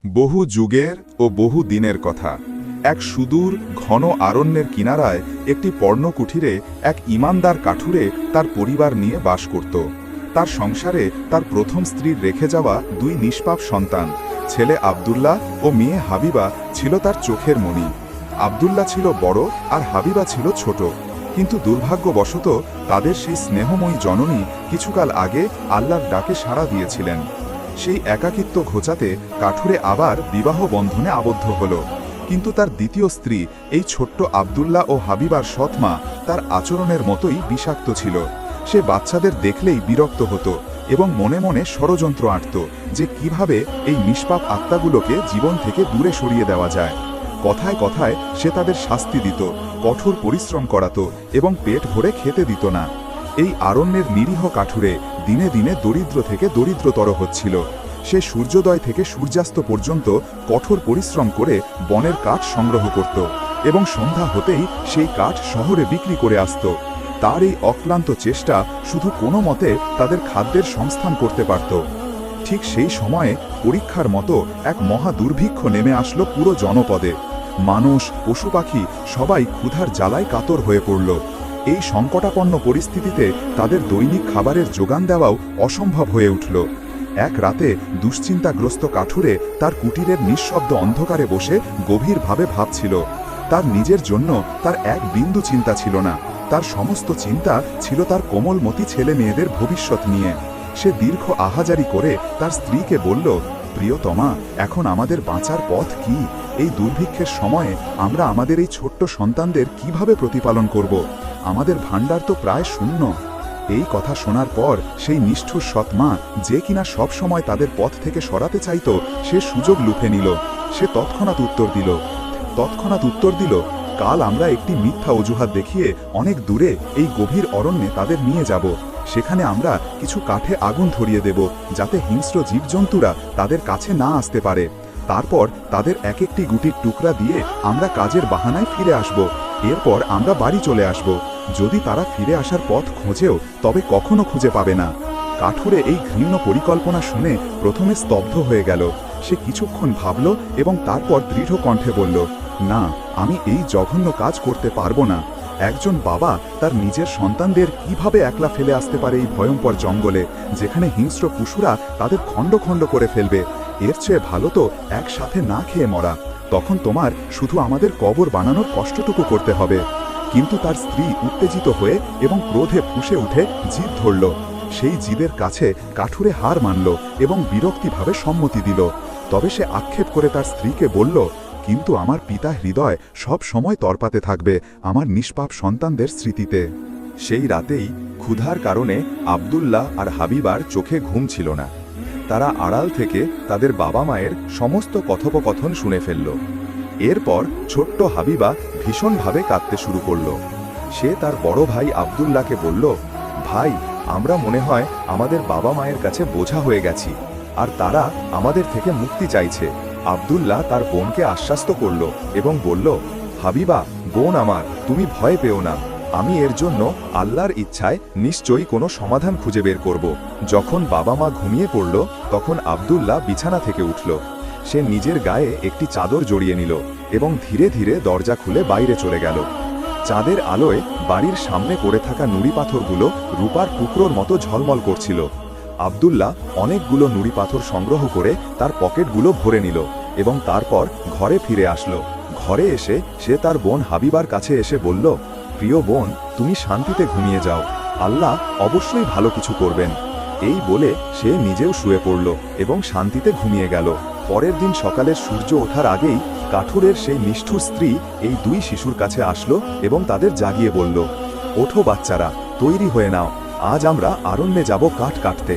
বহু যুগের ও বহু দিনের কথা। এক সুদূর ঘন আরণ্যের কিনারায় একটি পর্ণকুঠিরে এক ইমানদার কাঠুরে তার পরিবার নিয়ে বাস করত। তার সংসারে তার প্রথম স্ত্রীর রেখে যাওয়া দুই নিষ্পাপ সন্তান, ছেলে আব্দুল্লাহ ও মেয়ে হাবিবা ছিল তার চোখের মণি। আব্দুল্লাহ ছিল বড় আর হাবিবা ছিল ছোট, কিন্তু দুর্ভাগ্যবশত তাদের সেই স্নেহময়ী জননী কিছুকাল আগে আল্লাহর ডাকে সাড়া দিয়েছিলেন। সেই একাকিত্ব ঘোচাতে কাঠুরে আবার বিবাহ বন্ধনে আবদ্ধ হল। কিন্তু তার দ্বিতীয় স্ত্রী এই ছোট্ট আব্দুল্লাহ ও হাবিবার সৎমা তার আচরণের মতোই বিষাক্ত ছিল। সে বাচ্চাদের দেখলেই বিরক্ত হতো এবং মনে মনে ষড়যন্ত্র আঁটত যে কিভাবে এই নিষ্পাপ আত্মাগুলোকে জীবন থেকে দূরে সরিয়ে দেওয়া যায়। কথায় কথায় সে তাদের শাস্তি দিত, কঠোর পরিশ্রম করাতো এবং পেট ভরে খেতে দিত না। এই আরণ্যের নিরীহ কাঠুরে দিনে দিনে দরিদ্র থেকে দরিদ্রতর হচ্ছিল। সে সূর্যোদয় থেকে সূর্যাস্ত পর্যন্ত কঠোর পরিশ্রম করে বনের কাঠ সংগ্রহ করত এবং সন্ধ্যা হতেই সেই কাঠ শহরে বিক্রি করে আসত। তার এই অক্লান্ত চেষ্টা শুধু কোনো মতে তাদের খাদ্যের সংস্থান করতে পারত। ঠিক সেই সময়ে পরীক্ষার মতো এক মহা দুর্ভিক্ষ নেমে আসলো পুরো জনপদে। মানুষ, পশু পাখি সবাই ক্ষুধার জ্বালায় কাতর হয়ে পড়ল। এই সংকটাপন্ন পরিস্থিতিতে তাদের দৈনিক খাবারের যোগান দেওয়াও অসম্ভব হয়ে উঠল। এক রাতে দুশ্চিন্তাগ্রস্ত কাঠুরে তার কুটিরের নিঃশব্দ অন্ধকারে বসে গভীরভাবে ভাবছিল। তার নিজের জন্য তার এক বিন্দু চিন্তা ছিল না, তার সমস্ত চিন্তা ছিল তার কোমলমতি ছেলে মেয়েদের ভবিষ্যৎ নিয়ে। সে দীর্ঘ আহাজারি করে তার স্ত্রীকে বলল, প্রিয়তমা, এখন আমাদের বাঁচার পথ কি? এই দুর্ভিক্ষের সময়ে আমরা আমাদের এই ছোট্ট সন্তানদের কিভাবে প্রতিপালন করব? আমাদের ভাণ্ডার তো প্রায় শূন্য। এই কথা শোনার পর সেই নিষ্ঠুর সৎ মা, যে কিনা সব সময় তাদের পথ থেকে সরাতে চাইত, সে সুযোগ লুফে নিল। সে তৎক্ষণাৎ উত্তর দিল, কাল আমরা একটি মিথ্যা অজুহাত দেখিয়ে অনেক দূরে এই গভীর অরণ্যে তাদের নিয়ে যাব। সেখানে আমরা কিছু কাঠে আগুন ধরিয়ে দেব, যাতে হিংস্র জীবজন্তুরা তাদের কাছে না আসতে পারে। তারপর তাদের এক একটি গুটির টুকরা দিয়ে আমরা কাজের বাহানায় ফিরে আসব। এরপর আমরা বাড়ি চলে আসব। যদি তারা ফিরে আসার পথ খোঁজেও, তবে কখনো খুঁজে পাবে না। কাঠুরে এই ঘৃণ্য পরিকল্পনা শুনে প্রথমে স্তব্ধ হয়ে গেল। সে কিছুক্ষণ ভাবল এবং তারপর দৃঢ় কণ্ঠে বলল, না, আমি এই জঘন্য কাজ করতে পারবো না। একজন বাবা তার নিজের সন্তানদের কিভাবে একলা ফেলে আসতে পারে এই ভয়ঙ্কর জঙ্গলে, যেখানে হিংস্র পশুরা তাদের খণ্ড খণ্ড করে ফেলবে? এর চেয়ে ভালো তো একসাথে না খেয়ে মরা। তখন তোমার শুধু আমাদের কবর বানানোর কষ্টটুকু করতে হবে। কিন্তু তার স্ত্রী উত্তেজিত হয়ে এবং ক্রোধে ফুঁসে উঠে জিদ ধরল। সেই জিদের কাছে কাঠুরে হার মানল এবং বিরক্তিভাবে সম্মতি দিল। তবে সে আক্ষেপ করে তার স্ত্রীকে বলল, কিন্তু আমার পিতা হৃদয় সব সময় তরপাতে থাকবে আমার নিষ্পাপ সন্তানদের স্মৃতিতে। সেই রাতেই ক্ষুধার কারণে আব্দুল্লাহ আর হাবিবার চোখে ঘুম ছিল না। তারা আড়াল থেকে তাদের বাবা মায়ের সমস্ত কথোপকথন শুনে ফেলল। এরপর ছোট্ট হাবিবা ভীষণভাবে কাঁদতে শুরু করল। সে তার বড় ভাই আব্দুল্লাহকে বলল, ভাই, আমরা মনে হয় আমাদের বাবা মায়ের কাছে বোঝা হয়ে গেছি, আর তারা আমাদের থেকে মুক্তি চাইছে। আব্দুল্লাহ তার বোনকে আশ্বস্ত করল এবং বলল, হাবিবা, বোন আমার, তুমি ভয় পেও না। আমি এর জন্য আল্লাহর ইচ্ছায় নিশ্চয়ই কোনো সমাধান খুঁজে বের করব। যখন বাবা মা ঘুমিয়ে পড়ল, তখন আব্দুল্লাহ বিছানা থেকে উঠল। সে নিজের গায়ে একটি চাদর জড়িয়ে নিল এবং ধীরে ধীরে দরজা খুলে বাইরে চলে গেল। চাঁদের আলোয় বাড়ির সামনে পড়ে থাকা নুড়ি পাথরগুলো রূপার টুকরোর মতো ঝলমল করছিল। আব্দুল্লাহ অনেকগুলো নুড়ি পাথর সংগ্রহ করে তার পকেটগুলো ভরে নিল এবং তারপর ঘরে ফিরে আসলো। ঘরে এসে সে তার বোন হাবিবার কাছে এসে বলল, প্রিয় বোন, তুমি শান্তিতে ঘুমিয়ে যাও, আল্লাহ অবশ্যই ভালো কিছু করবেন। এই বলে সে নিজেও শুয়ে পড়ল এবং শান্তিতে ঘুমিয়ে গেল। পরের দিন সকালে সূর্য ওঠার আগেই কাঠুরের সেই নিষ্ঠুর স্ত্রী এই দুই শিশুর কাছে আসলো এবং তাদের জাগিয়ে বলল, ওঠো বাচ্চারা, তৈরি হয়ে নাও, আজ আমরা আরণ্যে যাব কাঠ কাটতে।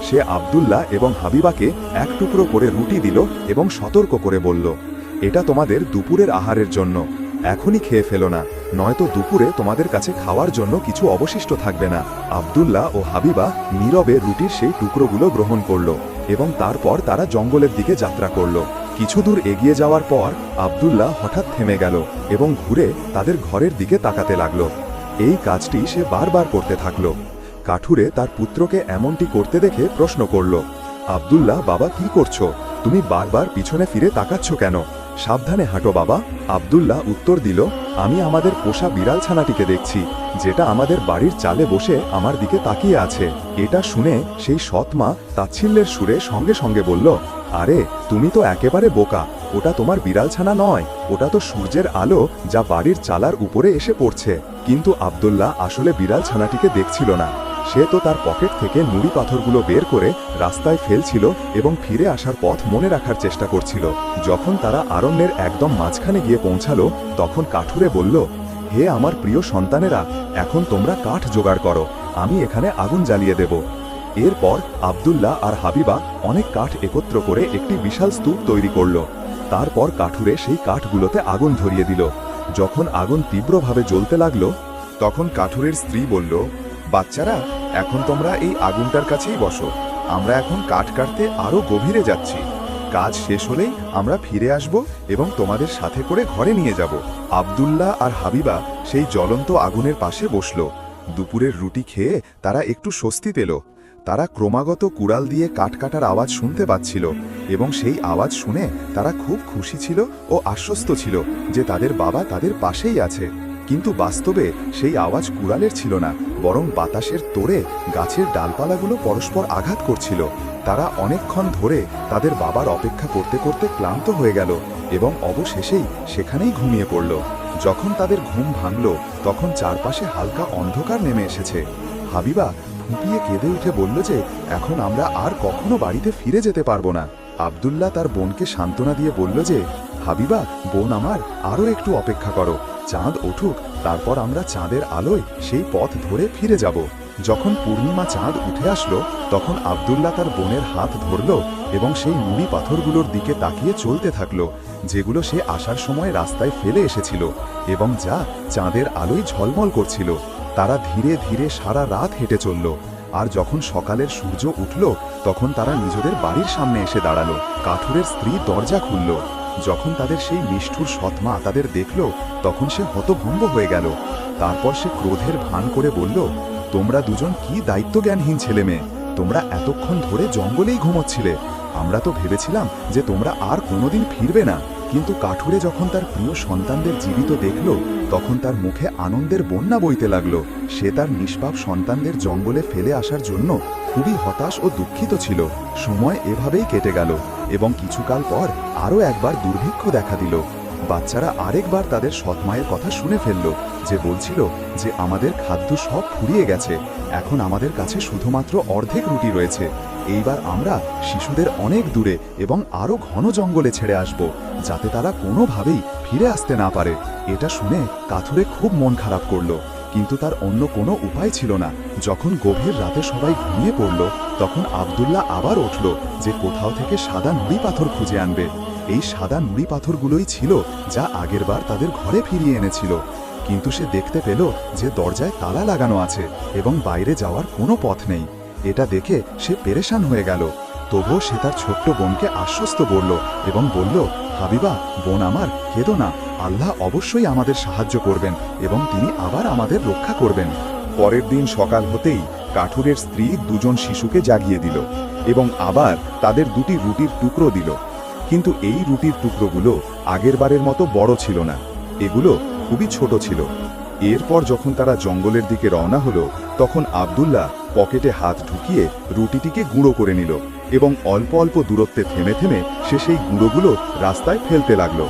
সে আব্দুল্লাহ এবং হাবিবাকে এক টুকরো করে রুটি দিল এবং সতর্ক করে বলল, এটা তোমাদের দুপুরের আহারের জন্য, এখনই খেয়ে ফেলো না, নয়তো দুপুরে তোমাদের কাছে খাওয়ার জন্য কিছু অবশিষ্ট থাকবে না। আব্দুল্লাহ ও হাবিবা নীরবে রুটির সেই টুকরোগুলো গ্রহণ করল এবং তারপর তারা জঙ্গলের দিকে যাত্রা করল। কিছু দূর এগিয়ে যাওয়ার পর আব্দুল্লাহ হঠাৎ থেমে গেল এবং ঘুরে তাদের ঘরের দিকে তাকাতে লাগল। এই কাজটি সে বারবার করতে থাকল। কাঠুরে তার পুত্রকে এমনটি করতে দেখে প্রশ্ন করল, আব্দুল্লাহ, বাবা, কি করছো? তুমি বারবার পিছনে ফিরে তাকাচ্ছ কেন? সাবধানে হাঁটো বাবা। আব্দুল্লাহ উত্তর দিল, আমি আমাদের পোষা বিড়াল ছানাটিকে দেখছি, যেটা আমাদের বাড়ির চালে বসে আমার দিকে তাকিয়ে আছে। এটা শুনে সেই সৎ মা তাচ্ছিল্যের সুরে সঙ্গে সঙ্গে বলল, আরে তুমি তো একেবারে বোকা, ওটা তোমার বিড়াল ছানা নয়, ওটা তো সূর্যের আলো যা বাড়ির চালার উপরে এসে পড়ছে। কিন্তু আব্দুল্লাহ আসলে বিড়াল ছানাটিকে দেখছিল না। সে তো তার পকেট থেকে নুড়ি পাথরগুলো বের করে রাস্তায় ফেলছিল এবং ফিরে আসার পথ মনে রাখার চেষ্টা করছিল। যখন তারা আরণ্যের একদম মাঝখানে গিয়ে পৌঁছালো, তখন কাঠুরে বলল, হে আমার প্রিয় সন্তানেরা, এখন তোমরা কাঠ জোগাড় করো, আমি এখানে আগুন জ্বালিয়ে দেব। এরপর আব্দুল্লাহ আর হাবিবা অনেক কাঠ একত্র করে একটি বিশাল স্তূপ তৈরি করল। তারপর কাঠুরে সেই কাঠগুলোতে আগুন ধরিয়ে দিল। যখন আগুন তীব্রভাবে জ্বলতে লাগলো, তখন কাঠুরের স্ত্রী বলল, বাচ্চারা, এখন তোমরা এই আগুনটার কাছেই বসো, আমরা এখন কাঠ কাটতে আরো গভীরে যাচ্ছি। কাজ শেষ হলেই আমরা ফিরে আসব এবং তোমাদের সাথে করে ঘরে নিয়ে যাব। আব্দুল্লাহ আর হাবিবা সেই জ্বলন্ত আগুনের পাশে বসল। দুপুরের রুটি খেয়ে তারা একটু স্বস্তি পেল। তারা ক্রমাগত কুড়াল দিয়ে কাঠ কাটার আওয়াজ শুনতে পাচ্ছিল এবং সেই আওয়াজ শুনে তারা খুব খুশি ছিল ও আশ্বস্ত ছিল যে তাদের বাবা তাদের পাশেই আছে। কিন্তু বাস্তবে সেই আওয়াজ কুড়ালের ছিল না, বরং বাতাসের তোড়ে গাছের ডালপালাগুলো পরস্পর আঘাত করছিল। তারা অনেকক্ষণ ধরে তাদের বাবার অপেক্ষা করতে করতে ক্লান্ত হয়ে গেল এবং অবশেষেই সেখানেই ঘুমিয়ে পড়ল। যখন তাদের ঘুম ভাঙল, তখন চারপাশে হালকা অন্ধকার নেমে এসেছে। হাবিবা ফুঁপিয়ে কেঁদে উঠে বলল যে এখন আমরা আর কখনো বাড়িতে ফিরে যেতে পারবো না। আব্দুল্লাহ তার বোনকে সান্ত্বনা দিয়ে বলল যে, হাবিবা বোন আমার, আরও একটু অপেক্ষা করো, চাঁদ উঠুক, তারপর আমরা চাঁদের আলোয় সেই পথ ধরে ফিরে যাব। যখন পূর্ণিমা চাঁদ উঠে আসলো, তখন আব্দুল্লাহ তার বোনের হাত ধরল এবং সেই নুড়ি পাথরগুলোর দিকে তাকিয়ে চলতে থাকলো, যেগুলো সে আসার সময় রাস্তায় ফেলে এসেছিল এবং যা চাঁদের আলোয় ঝলমল করছিল। তারা ধীরে ধীরে সারা রাত হেঁটে চলল, আর যখন সকালের সূর্য উঠল, তখন তারা নিজেদের বাড়ির সামনে এসে দাঁড়ালো। কাঠুরের স্ত্রী দরজা খুলল। যখন তাদের সেই নিষ্ঠুর সৎমা তাদের দেখল, তখন সে হতভম্ব হয়ে গেল। তারপর সে ক্রোধের ভান করে বলল, তোমরা দুজন কি দায়িত্বজ্ঞানহীন ছেলে মেয়ে, তোমরা এতক্ষণ ধরে জঙ্গলেই ঘুমোচ্ছিলে। আমরা তো ভেবেছিলাম যে তোমরা আর কোনোদিন ফিরবে না। কিন্তু কাঠুরে যখন তার প্রিয় সন্তানদের জীবিত দেখল, তখন তার মুখে আনন্দের বন্যা বইতে লাগলো। সে তার নিষ্পাপ সন্তানদের জঙ্গলে ফেলে আসার জন্য খুবই হতাশ ও দুঃখিত ছিল। সময় এভাবেই কেটে গেল এবং কিছুকাল পর আরও একবার দুর্ভিক্ষ দেখা দিল। বাচ্চারা আরেকবার তাদের সৎমায়ের কথা শুনে ফেলল, যে বলছিল যে আমাদের খাদ্য সব ফুরিয়ে গেছে, এখন আমাদের কাছে শুধুমাত্র অর্ধেক রুটি রয়েছে। এইবার আমরা শিশুদের অনেক দূরে এবং আরও ঘন জঙ্গলে ছেড়ে আসব, যাতে তারা কোনোভাবেই ফিরে আসতে না পারে। এটা শুনে কাঠুরে খুব মন খারাপ করল, কিন্তু তার অন্য কোনো উপায় ছিল না। যখন গভীর রাতে সবাই ঘুমিয়ে পড়ল, তখন আব্দুল্লাহ আবার উঠল যে কোথাও থেকে সাদা নুড়ি পাথর খুঁজে আনবে। এই সাদা নুড়ি পাথরগুলোই ছিল যা আগেরবার তাদের ঘরে ফিরিয়ে এনেছিল। কিন্তু সে দেখতে পেল যে দরজায় তালা লাগানো আছে এবং বাইরে যাওয়ার কোনো পথ নেই। এটা দেখে সে পেরেশান হয়ে গেল। তবুও সে তার ছোট্ট বোনকে আশ্বস্ত করল এবং বলল, হাবিবা বোন আমার, কেঁদো না, আল্লাহ অবশ্যই আমাদের সাহায্য করবেন এবং তিনি আবার আমাদের রক্ষা করবেন। পরের দিন সকাল হতেই কাঠুরের স্ত্রী দুজন শিশুকে জাগিয়ে দিল এবং আবার তাদের দুটি রুটির টুকরো দিল। কিন্তু এই রুটির টুকরোগুলো আগেরবারের মতো বড় ছিল না, এগুলো খুবই ছোট ছিল। এরপর যখন তারা জঙ্গলের দিকে রওনা হলো, তখন আব্দুল্লাহ পকেটে হাত ঢুকিয়ে রুটিটিকে গুঁড়ো করে নিল এবং অল্প অল্প দূরত্বে থেমে থেমে সে সেই গুঁড়োগুলো রাস্তায় ফেলতে লাগলো।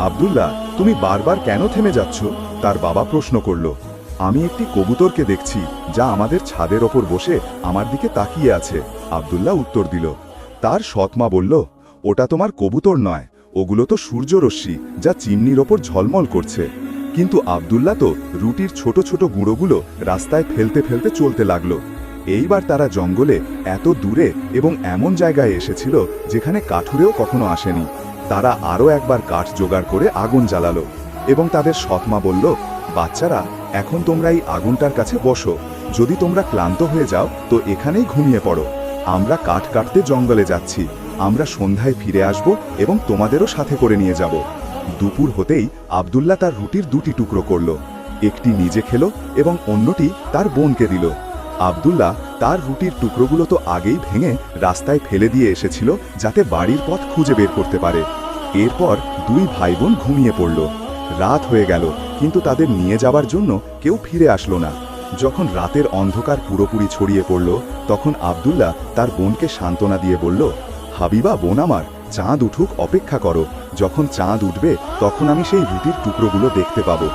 আব্দুল্লাহ, তুমি বারবার কেন থেমে যাচ্ছ? তার বাবা প্রশ্ন করল। আমি একটি কবুতরকে দেখছি যা আমাদের ছাদের ওপর বসে আমার দিকে তাকিয়ে আছে, আব্দুল্লাহ উত্তর দিল। তার সৎমা বলল, ওটা তোমার কবুতর নয়, ওগুলো তো সূর্যরশ্মি যা চিমনির ওপর ঝলমল করছে। কিন্তু আব্দুল্লাহ তো রুটির ছোট ছোট গুঁড়োগুলো রাস্তায় ফেলতে ফেলতে চলতে লাগলো। এইবার তারা জঙ্গলে এত দূরে এবং এমন জায়গায় এসেছিল যেখানে কাঠুরেও কখনো আসেনি। তারা আরও একবার কাঠ জোগাড় করে আগুন জ্বালালো এবং তাদের সৎমা বলল, বাচ্চারা, এখন তোমরা এই আগুনটার কাছে বসো, যদি তোমরা ক্লান্ত হয়ে যাও তো এখানেই ঘুমিয়ে পড়ো। আমরা কাঠ কাটতে জঙ্গলে যাচ্ছি, আমরা সন্ধ্যায় ফিরে আসব এবং তোমাদেরও সাথে করে নিয়ে যাব। দুপুর হতেই আব্দুল্লাহ তার রুটির দুটি টুকরো করল, একটি নিজে খেল এবং অন্যটি তার বোনকে দিল। আব্দুল্লাহ তার রুটির টুকরোগুলো তো আগেই ভেঙে রাস্তায় ফেলে দিয়ে এসেছিল যাতে বাড়ির পথ খুঁজে বের করতে পারে। এরপর দুই ভাই বোন ঘুমিয়ে পড়ল। রাত হয়ে গেল, কিন্তু তাদের নিয়ে যাবার জন্য কেউ ফিরে আসলো না। যখন রাতের অন্ধকার পুরোপুরি ছড়িয়ে পড়ল, তখন আব্দুল্লাহ তার বোনকে সান্ত্বনা দিয়ে বলল, হাবিবা বোন আমার, চাঁদ উঠুক, অপেক্ষা করো। যখন চাঁদ উঠবে তখন আমি সেই রুটির টুকরোগুলো দেখতে পাবো।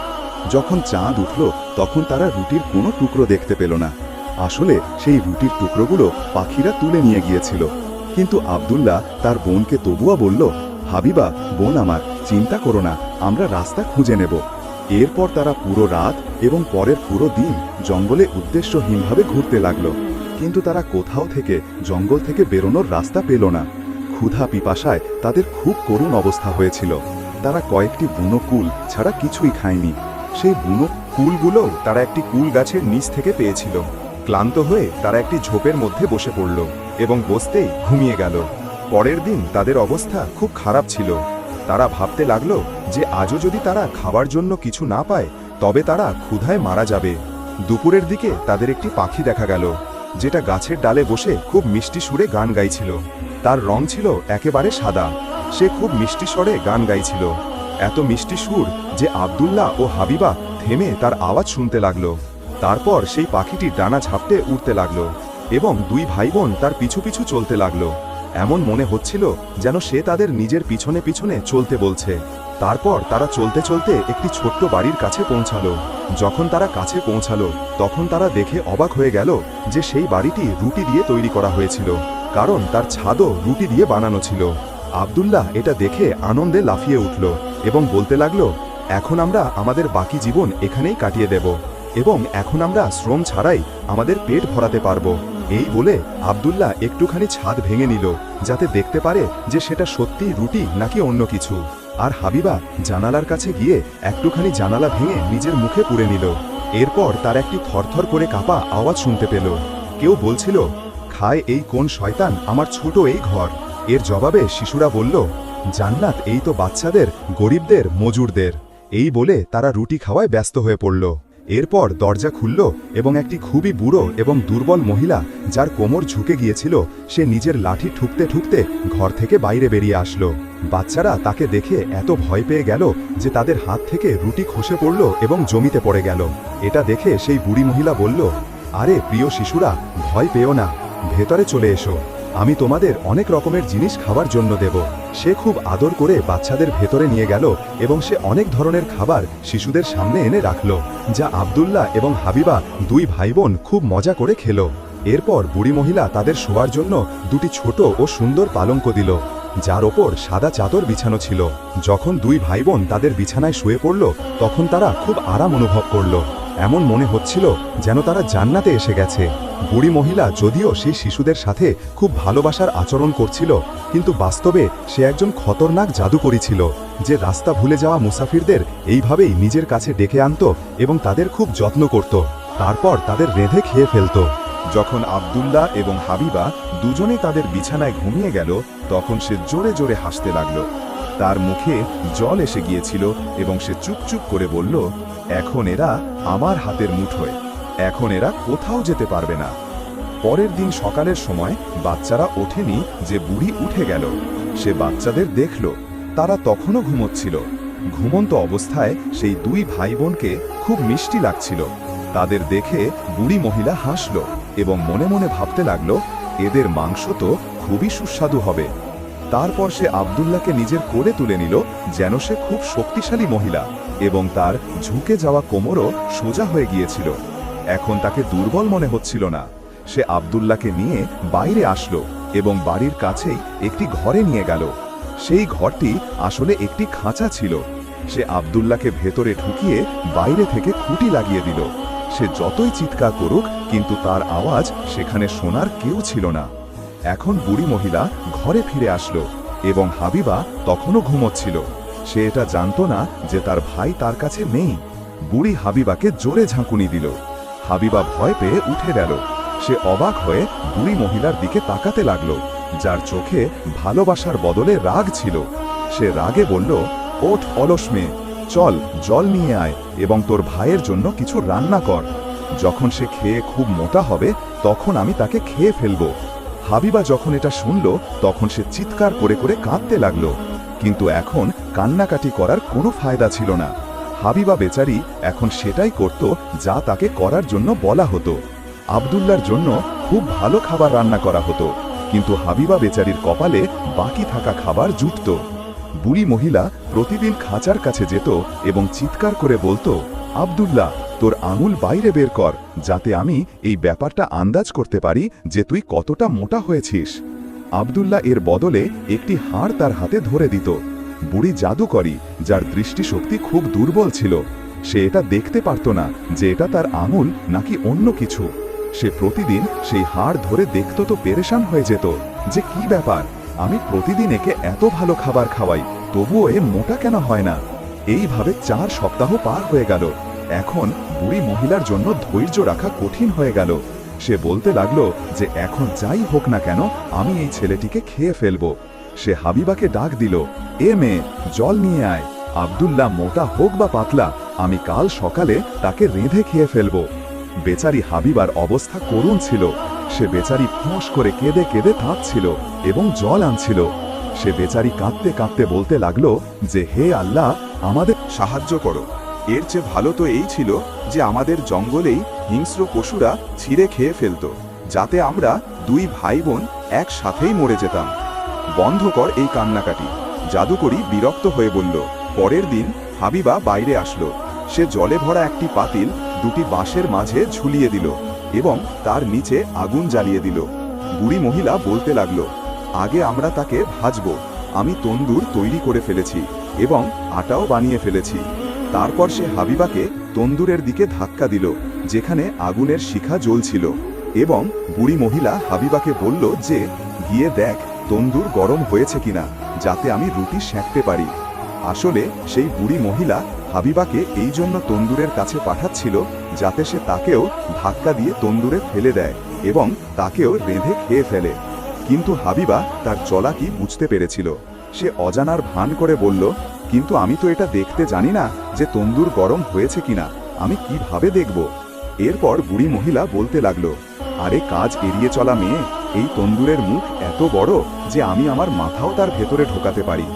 যখন চাঁদ উঠল তখন তারা রুটির কোনো টুকরো দেখতে পেল না। আসলে সেই রুটির টুকরোগুলো পাখিরা তুলে নিয়ে গিয়েছিল। কিন্তু আব্দুল্লাহ তার বোনকে তবুও বলল, হাবিবা বোন আমার, চিন্তা করো না, আমরা রাস্তা খুঁজে নেব। এরপর তারা পুরো রাত এবং পরের পুরো দিন জঙ্গলে উদ্দেশ্যহীনভাবে ঘুরতে লাগলো, কিন্তু তারা কোথাও থেকে জঙ্গল থেকে বেরোনোর রাস্তা পেল না। ক্ষুধা পিপাসায় তাদের খুব করুণ অবস্থা হয়েছিল। তারা কয়েকটি বুনো কুল ছাড়া কিছুই খায়নি। সেই বুনো কুলগুলো তারা একটি কুল গাছের নিচ থেকে পেয়েছিল। ক্লান্ত হয়ে তারা একটি ঝোপের মধ্যে বসে পড়ল এবং বসতেই ঘুমিয়ে গেল। পরের দিন তাদের অবস্থা খুব খারাপ ছিল। তারা ভাবতে লাগলো যে আজও যদি তারা খাবার জন্য কিছু না পায় তবে তারা ক্ষুধায় মারা যাবে। দুপুরের দিকে তাদের একটি পাখি দেখা গেল, যেটা গাছের ডালে বসে খুব মিষ্টি সুরে গান গাইছিল। তার রং ছিল একেবারে সাদা। সে খুব মিষ্টি স্বরে গান গাইছিল, এত মিষ্টি সুর যে আব্দুল্লাহ ও হাবিবা থেমে তার আওয়াজ শুনতে লাগলো। তারপর সেই পাখিটি ডানা ঝাপটে উঠতে লাগলো এবং দুই ভাই বোন তার পিছু পিছু চলতে লাগলো। এমন মনে হচ্ছিল যেন সে তাদের নিজের পিছনে পিছনে চলতে বলছে। তারপর তারা চলতে চলতে একটি ছোট্ট বাড়ির কাছে পৌঁছালো। যখন তারা কাছে পৌঁছালো তখন তারা দেখে অবাক হয়ে গেল যে সেই বাড়িটি রুটি দিয়ে তৈরি করা হয়েছিল, কারণ তার ছাদও রুটি দিয়ে বানানো ছিল। আব্দুল্লাহ এটা দেখে আনন্দে লাফিয়ে উঠল এবং বলতে লাগলো, এখন আমরা আমাদের বাকি জীবন এখানেই কাটিয়ে দেব এবং এখন আমরা শ্রম ছাড়াই আমাদের পেট ভরাতে পারবো। এই বলে আব্দুল্লাহ একটুখানি ছাদ ভেঙে নিল যাতে দেখতে পারে যে সেটা সত্যি রুটি নাকি অন্য কিছু। আর হাবিবা জানালার কাছে গিয়ে একটুখানি জানালা ভেঙে নিজের মুখে পুরে নিল। এরপর তার একটি থরথর করে কাঁপা আওয়াজ শুনতে পেল। কেউ বলছিল, খায় এই কোন শয়তান আমার ছোট এই ঘর। এর জবাবে শিশুরা বলল, জান্নাত এই তো বাচ্চাদের, গরিবদের, মজুরদের। এই বলে তারা রুটি খাওয়ায় ব্যস্ত হয়ে পড়ল। এরপর দরজা খুলল এবং একটি খুবই বুড়ো এবং দুর্বল মহিলা, যার কোমর ঝুঁকে গিয়েছিল, সে নিজের লাঠি ঠুকতে ঠুকতে ঘর থেকে বাইরে বেরিয়ে আসলো। বাচ্চারা তাকে দেখে এত ভয় পেয়ে গেল যে তাদের হাত থেকে রুটি খসে পড়ল এবং জমিতে পড়ে গেল। এটা দেখে সেই বুড়ি মহিলা বলল, আরে প্রিয় শিশুরা, ভয় পেও না, ভেতরে চলে এসো, আমি তোমাদের অনেক রকমের জিনিস খাবার জন্য দেব। সে খুব আদর করে বাচ্চাদের ভেতরে নিয়ে গেল এবং সে অনেক ধরনের খাবার শিশুদের সামনে এনে রাখল, যা আব্দুল্লাহ এবং হাবিবা দুই ভাই বোন খুব মজা করে খেল। এরপর বুড়ি মহিলা তাদের শোয়ার জন্য দুটি ছোট ও সুন্দর পালঙ্ক দিল, যার ওপর সাদা চাদর বিছানো ছিল। যখন দুই ভাই বোন তাদের বিছানায় শুয়ে পড়ল তখন তারা খুব আরাম অনুভব করল। এমন মনে হচ্ছিল যেন তারা জান্নাতে এসে গেছে। বুড়ি মহিলা যদিও সেই শিশুদের সাথে খুব ভালোবাসার আচরণ করছিল, কিন্তু বাস্তবে সে একজন খতরনাক জাদুকরী ছিল, যে রাস্তা ভুলে যাওয়া মুসাফিরদের এইভাবেই নিজের কাছে ডেকে আনত এবং তাদের খুব যত্ন করত, তারপর তাদের রেঁধে খেয়ে ফেলত। যখন আব্দুল্লাহ এবং হাবিবা দুজনেই তাদের বিছানায় ঘুমিয়ে গেল তখন সে জোরে জোরে হাসতে লাগল। তার মুখে জল এসে গিয়েছিল এবং সে চুপচুপ করে বলল, এখন এরা আমার হাতের মুঠোয়, এখন এরা কোথাও যেতে পারবে না। পরের দিন সকালের সময় বাচ্চারা ওঠেনি যে বুড়ি উঠে গেল। সে বাচ্চাদের দেখল, তারা তখনও ঘুমোচ্ছিল। ঘুমন্ত অবস্থায় সেই দুই ভাই বোনকে খুব মিষ্টি লাগছিল। তাদের দেখে বুড়ি মহিলা হাসল এবং মনে মনে ভাবতে লাগল, এদের মাংস তো খুবই সুস্বাদু হবে। তারপর সে আব্দুল্লাহকে নিজের কোলে তুলে নিল যেন সে খুব শক্তিশালী মহিলা, এবং তার ঝুঁকে যাওয়া কোমরও সোজা হয়ে গিয়েছিল। এখন তাকে দুর্বল মনে হচ্ছিল না। সে আব্দুল্লাহকে নিয়ে বাইরে আসলো এবং বাড়ির কাছেই একটি ঘরে নিয়ে গেল। সেই ঘরটি আসলে একটি খাঁচা ছিল। সে আব্দুল্লাহকে ভেতরে ঢুকিয়ে বাইরে থেকে খুঁটি লাগিয়ে দিল। সে যতই চিৎকার করুক কিন্তু তার আওয়াজ সেখানে শোনার কেউ ছিল না। এখন বুড়ি মহিলা ঘরে ফিরে আসলো এবং হাবিবা তখনও ঘুমোচ্ছিল। সে এটা জানত না যে তার ভাই তার কাছে নেই। বুড়ি হাবিবাকে জোরে ঝাঁকুনি দিল। হাবিবা ভয় পেয়ে উঠে গেল। সে অবাক হয়ে বুড়ি মহিলার দিকে তাকাতে লাগলো, যার চোখে ভালোবাসার বদলে রাগ ছিল। সে রাগে বলল, ওঠ অলস মেয়ে, চল জল নিয়ে আয় এবং তোর ভাইয়ের জন্য কিছু রান্না কর। যখন সে খেয়ে খুব মোটা হবে তখন আমি তাকে খেয়ে ফেলব। হাবিবা যখন এটা শুনল তখন সে চিৎকার করে করে কাঁদতে লাগলো, কিন্তু এখন কান্নাকাটি করার কোনো ফায়দা ছিল না। হাবিবা বেচারি এখন সেটাই করত যা তাকে করার জন্য বলা হতো। আব্দুল্লার জন্য খুব ভালো খাবার রান্না করা হতো, কিন্তু হাবিবা বেচারির কপালে বাকি থাকা খাবার জুটত। বুড়ি মহিলা প্রতিদিন খাঁচার কাছে যেত এবং চিৎকার করে বলতো, আব্দুল্লাহ, তোর আঙুল বাইরে বের কর, যাতে আমি এই ব্যাপারটা আন্দাজ করতে পারি যে তুই কতটা মোটা হয়েছিস। আব্দুল্লাহ এর বদলে একটি হাড় তার হাতে ধরে দিত। বুড়ি জাদুকরী, যার দৃষ্টিশক্তি খুব দুর্বল ছিল, সে এটা দেখতে পারত না যে এটা তার আঙুল নাকি অন্য কিছু। সে প্রতিদিন সেই হাড় ধরে দেখত তো পেরেশান হয়ে যেত যে কি ব্যাপার, আমি প্রতিদিন একে এত ভালো খাবার খাওয়াই, তবুও এ মোটা কেন হয় না। এইভাবে 4 সপ্তাহ পার হয়ে গেল। এখন বুড়ি মহিলার জন্য ধৈর্য রাখা কঠিন হয়ে গেল। সে বলতে লাগলো যে এখন যাই হোক না কেন আমি এই ছেলেটিকে খেয়ে ফেলব। সে হাবিবাকে ডাক দিল, এ মেয়ে, জল নিয়ে আয়। আব্দুল্লাহ মোটা হোক বা পাতলা, আমি কাল সকালে তাকে রেঁধে খেয়ে ফেলব। বেচারি হাবিবার অবস্থা করুণ ছিল। সে বেচারি ফোঁস করে কেঁদে কেঁদে কাঁদছিল এবং জল আনছিল। সে বেচারি কাঁদতে কাঁদতে বলতে লাগলো যে হে আল্লাহ, আমাদের সাহায্য করো। এর চেয়ে ভালো তো এই ছিল যে আমাদের জঙ্গলেই হিংস্র পশুরা ছিঁড়ে খেয়ে ফেলত, যাতে আমরা 2 ভাই বোন একসাথেই মরে যেতাম। বন্ধ কর এই কান্নাকাটি। জাদুকরী বিরক্ত হয়ে বলল। পরের দিন হাবিবা বাইরে আসলো। সে জলে ভরা একটি পাতিল 2টি বাঁশের মাঝে ঝুলিয়ে দিল এবং তার নিচে আগুন জ্বালিয়ে দিল। বুড়ি মহিলা বলতে লাগলো, আগে আমরা তাকে ভাজব। আমি তন্দুর তৈরি করে ফেলেছি এবং আটাও বানিয়ে ফেলেছি। তারপর সে হাবিবাকে তন্দুরের দিকে ধাক্কা দিল, যেখানে আগুনের শিখা জ্বলছিল, এবং বুড়ি মহিলা হাবিবাকে বলল যে গিয়ে দেখ তন্দুর গরম হয়েছে কিনা, যাতে আমি রুটি সেঁকতে পারি। আসলে সেই বুড়ি মহিলা হাবিবাকে এই জন্য তন্দুরের কাছে পাঠাচ্ছিল, যাতে সে তাকেও ধাক্কা দিয়ে তন্দুরে ফেলে দেয় এবং তাকেও রেঁধে খেয়ে ফেলে। কিন্তু হাবিবা তার চালাকি বুঝতে পেরেছিল। সে অজানার ভান করে বলল, কিন্তু আমি তো এটা দেখতে জানি না যে তন্দুর গরম হয়েছে কিনা, আমি কিভাবে দেখব? এরপর বুড়ি মহিলা বলতে লাগলো, আরে কাজ এড়িয়ে চলা মেয়ে, এই তন্দুরের মুখ এত বড় যে আমি আমার মাথাও তার ভেতরে ঢোকাতে পারি।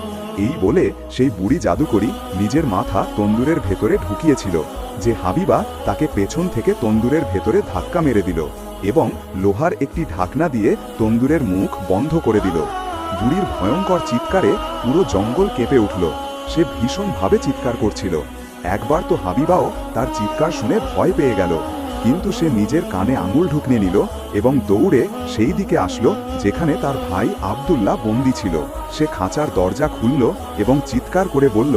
এই বলে সেই বুড়ি জাদুকরী নিজের মাথা তন্দুরের ভেতরে ঢুকিয়েছিল, যে হাবিবা তাকে পেছন থেকে তন্দুরের ভেতরে ধাক্কা মেরে দিল এবং লোহার একটি ঢাকনা দিয়ে তন্দুরের মুখ বন্ধ করে দিল। বুড়ির ভয়ঙ্কর চিৎকারে পুরো জঙ্গল কেঁপে উঠল। সে ভীষণভাবে চিৎকার করছিল। একবার তো হাবিবাও তার চিৎকার শুনে ভয় পেয়ে গেল, কিন্তু সে নিজের কানে আঙুল ঢুকিয়ে নিল এবং দৌড়ে সেই দিকে আসলো যেখানে তার ভাই আব্দুল্লাহ বন্দী ছিল। সে খাঁচার দরজা খুলল এবং চিৎকার করে বলল,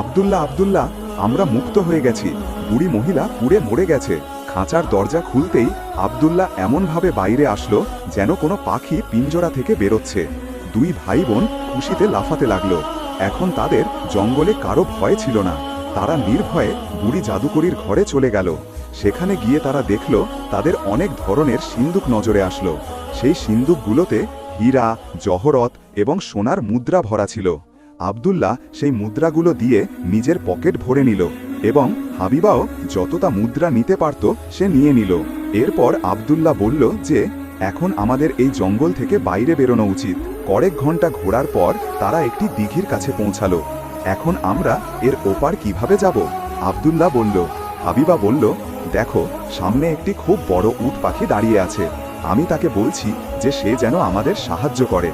আব্দুল্লাহ, আব্দুল্লাহ, আমরা মুক্ত হয়ে গেছি, বুড়ি মহিলা পুড়ে মরে গেছে। খাঁচার দরজা খুলতেই আব্দুল্লাহ এমনভাবে বাইরে আসলো যেন কোনো পাখি পিঞ্জরা থেকে বেরোচ্ছে। 2 ভাই বোন খুশিতে লাফাতে লাগলো। এখন তাদের জঙ্গলে কারো ভয় ছিল না। তারা নির্ভয়ে বুড়ি জাদুকরীর ঘরে চলে গেল। সেখানে গিয়ে তারা দেখল তাদের অনেক ধরনের সিন্দুক নজরে আসলো। সেই সিন্দুকগুলোতে হীরা, জহরত এবং সোনার মুদ্রা ভরা ছিল। আব্দুল্লাহ সেই মুদ্রাগুলো দিয়ে নিজের পকেট ভরে নিল এবং হাবিবাও যতটা মুদ্রা নিতে পারত সে নিয়ে নিল। এরপর আব্দুল্লাহ বলল যে এখন আমাদের এই জঙ্গল থেকে বাইরে বেরোনো উচিত। কয়েক ঘন্টা ঘোরার পর তারা একটি দিঘির কাছে পৌঁছালো। এখন আমরা এর ওপার কিভাবে যাব? আব্দুল্লাহ বলল। হাবিবা বলল, দেখো সামনে একটি খুব বড় উট পাখি দাঁড়িয়ে আছে, আমি তাকে বলছি যে সে যেন আমাদের সাহায্য করে।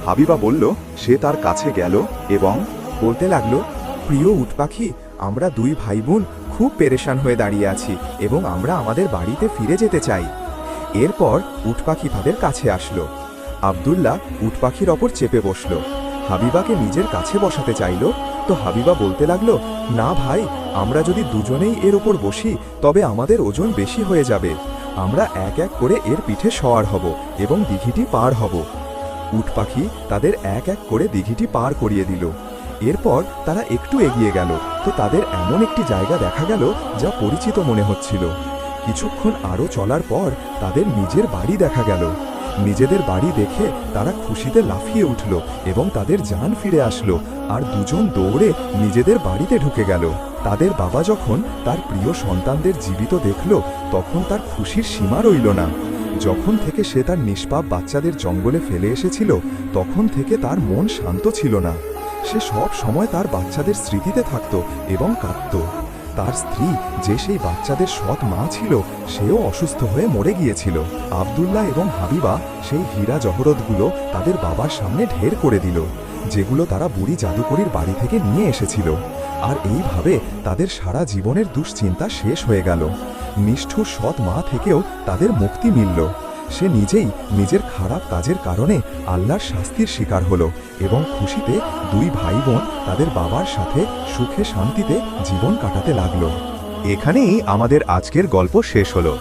হাবিবা বলল, সে তার কাছে গেল এবং বলতে লাগলো, প্রিয় উট পাখি, আমরা 2 ভাই বোন খুব পেরেশান হয়ে দাঁড়িয়ে আছি এবং আমরা আমাদের বাড়িতে ফিরে যেতে চাই। এরপর উট পাখি তাদের কাছে আসলো। আব্দুল্লাহ উট পাখির ওপর চেপে বসলো। হাবিবাকে নিজের কাছে বসাতে চাইল, তো হাবিবা বলতে লাগলো, না ভাই, আমরা যদি দুজনেই এর ওপর বসি তবে আমাদের ওজন বেশি হয়ে যাবে। আমরা এক এক করে এর পিঠে সওয়ার হব এবং দিঘিটি পার হব। উট পাখি তাদের এক এক করে দিঘিটি পার করিয়ে দিল। এরপর তারা একটু এগিয়ে গেল, তো তাদের এমন একটি জায়গা দেখা গেল যা পরিচিত মনে হচ্ছিল। কিছুক্ষণ আরও চলার পর তাদের নিজের বাড়ি দেখা গেল। নিজেদের বাড়ি দেখে তারা খুশিতে লাফিয়ে উঠল এবং তাদের জান ফিরে আসলো, আর দুজন দৌড়ে নিজেদের বাড়িতে ঢুকে গেল। তাদের বাবা যখন তার প্রিয় সন্তানদের জীবিত দেখল, তখন তার খুশির সীমা রইল না। যখন থেকে সে তার নিষ্পাপ বাচ্চাদের জঙ্গলে ফেলে এসেছিল তখন থেকে তার মন শান্ত ছিল না। সে সব সময় তার বাচ্চাদের স্মৃতিতে থাকত এবং কাঁদত। তার স্ত্রী, যে সেই বাচ্চাদের সৎ মা ছিল, সেও অসুস্থ হয়ে মরে গিয়েছিল। আব্দুল্লাহ এবং হাবিবা সেই হীরা জহরতগুলো তাদের বাবার সামনে ঢের করে দিল, যেগুলো তারা বুড়ি জাদুকরীর বাড়ি থেকে নিয়ে এসেছিল। আর এইভাবে তাদের সারা জীবনের দুশ্চিন্তা শেষ হয়ে গেল। নিষ্ঠুর সৎ মা থেকেও তাদের মুক্তি মিলল। সে নিজেই নিজের খারাপ কাজের কারণে আল্লাহর শাস্তির শিকার হলো এবং খুশিতে দুই ভাই বোন তাদের বাবার সাথে সুখে শান্তিতে জীবন কাটাতে লাগলো। এখানেই আমাদের আজকের গল্প শেষ হলো।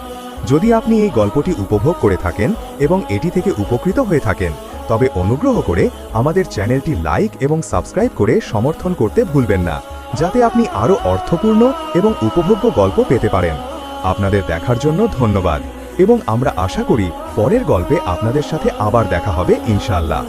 যদি আপনি এই গল্পটি উপভোগ করে থাকেন এবং এটি থেকে উপকৃত হয়ে থাকেন, তবে অনুগ্রহ করে আমাদের চ্যানেলটি লাইক এবং সাবস্ক্রাইব করে সমর্থন করতে ভুলবেন না, যাতে আপনি আরও অর্থপূর্ণ এবং উপভোগ্য গল্প পেতে পারেন। আপনাদের দেখার জন্য ধন্যবাদ এবং আমরা আশা করি পরের গল্পে আপনাদের সাথে আবার দেখা হবে ইনশাআল্লাহ।